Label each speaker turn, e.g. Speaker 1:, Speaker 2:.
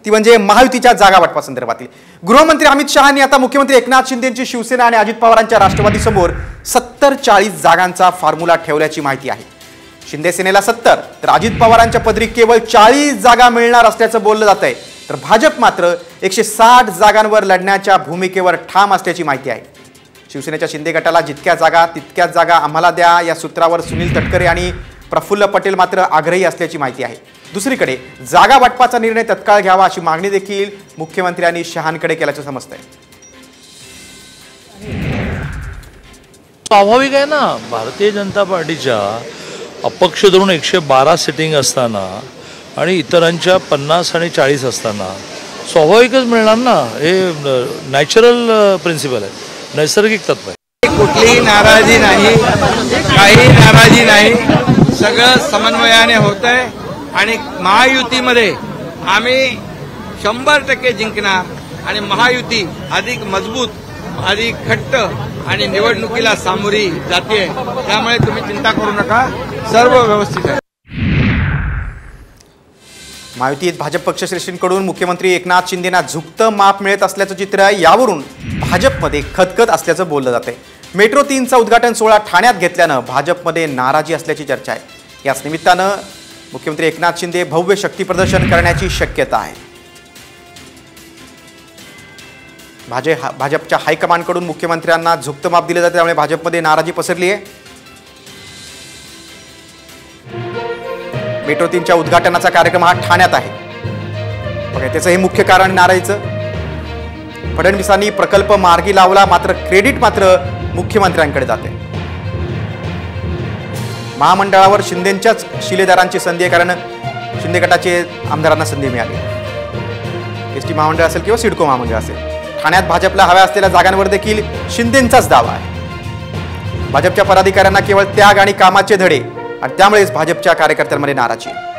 Speaker 1: ती म्हणजे महायुतीच्या जागा वाटपासंदर्भातील। गृहमंत्री अमित शहा यांनी आता मुख्यमंत्री एकनाथ शिंदेंची शिवसेना आणि अजित पवारांच्या राष्ट्रवादी समोर 70-40 जागांचा फॉर्म्युला ठेवल्याची माहिती आहे। शिंदे सेनेला 70 तर अजित पवारांच्या पदरी केवळ 40 जागा मिळणार असल्याचं बोललं जात आहे, तर भाजप मात्र 160 जागांवर लढण्याच्या भूमिकेवर ठाम असल्याची माहिती आहे। शिवसेनेच्या शिंदे गटाला जितक्या जागा तितक्याच जागा आम्हाला द्या या सूत्रावर सुनील तटकरे आणि प्रफुल्ल पटेल मात्र आग्रही असल्याची माहिती आहे। दुसरीकडे जागा वाटपाचा निर्णय तत्काळ घ्यावा अशी मागणी देखील मुख्यमंत्र्यांनी शहांकडे केल्याचं समजतंय।
Speaker 2: स्वाभाविक आहे ना, भारतीय जनता पार्टीच्या अपक्ष धरून 112 सिटिंग असताना आणि इतरांच्या 50 आणि 40 असताना स्वाभाविकच मिळणार ना। हे नॅचरल प्रिन्सिपल आहे, नैसर्गिक तत्व आहे।
Speaker 3: कुठलीही नाराजी नाही, काही नाराजी नाही, सगळं समन्वयाने होतंय आणि महायुतीमध्ये आम्ही 100% जिंकणार आणि महायुती अधिक मजबूत, अधिक घट्ट आणि निवडणुकीला सामोरी जाते। त्यामुळे तुम्ही चिंता करू नका, सर्व व्यवस्थित आहे।
Speaker 1: महायुतीत भाजप पक्षश्रेष्ठींकडून मुख्यमंत्री एकनाथ शिंदेंना झुकतं माप मिळत असल्याचं चित्र आहे। यावरून भाजपमध्ये खतखत असल्याचं बोललं जाते। मेट्रो 3चा उद्घाटन सोहळा ठाण्यात घेतल्यानं भाजपमध्ये नाराजी असल्याची चर्चा आहे। याच निमित्तानं मुख्यमंत्री एकनाथ शिंदे भव्य शक्ती प्रदर्शन करण्याची शक्यता आहे। भाजपच्या हायकमांडकडून मुख्यमंत्र्यांना झुकतं माप दिलं जाते, त्यामुळे भाजपमध्ये नाराजी पसरली आहे। मेट्रो 3च्या उद्घाटनाचा कार्यक्रम हा ठाण्यात आहे, बघा त्याचं हे मुख्य कारण नाराजीचं। फडणवीसांनी प्रकल्प मार्गी लावला, मात्र क्रेडिट मात्र मुख्यमंत्र्यांकडे जाते। महामंडळावर शिंदेंच्याच शिलेदारांची संधी आहे, कारण शिंदे गटाचे आमदारांना संधी मिळाली। एसटी महामंडळ असेल किंवा सिडको महामंडळ असेल, ठाण्यात भाजपला हव्या असलेल्या जागांवर देखील शिंदेंचाच दावा आहे। भाजपच्या पदाधिकाऱ्यांना केवळ त्याग आणि कामाचे धडे आणि त्यामुळेच भाजपच्या कार्यकर्त्यांमध्ये नाराजी आहे।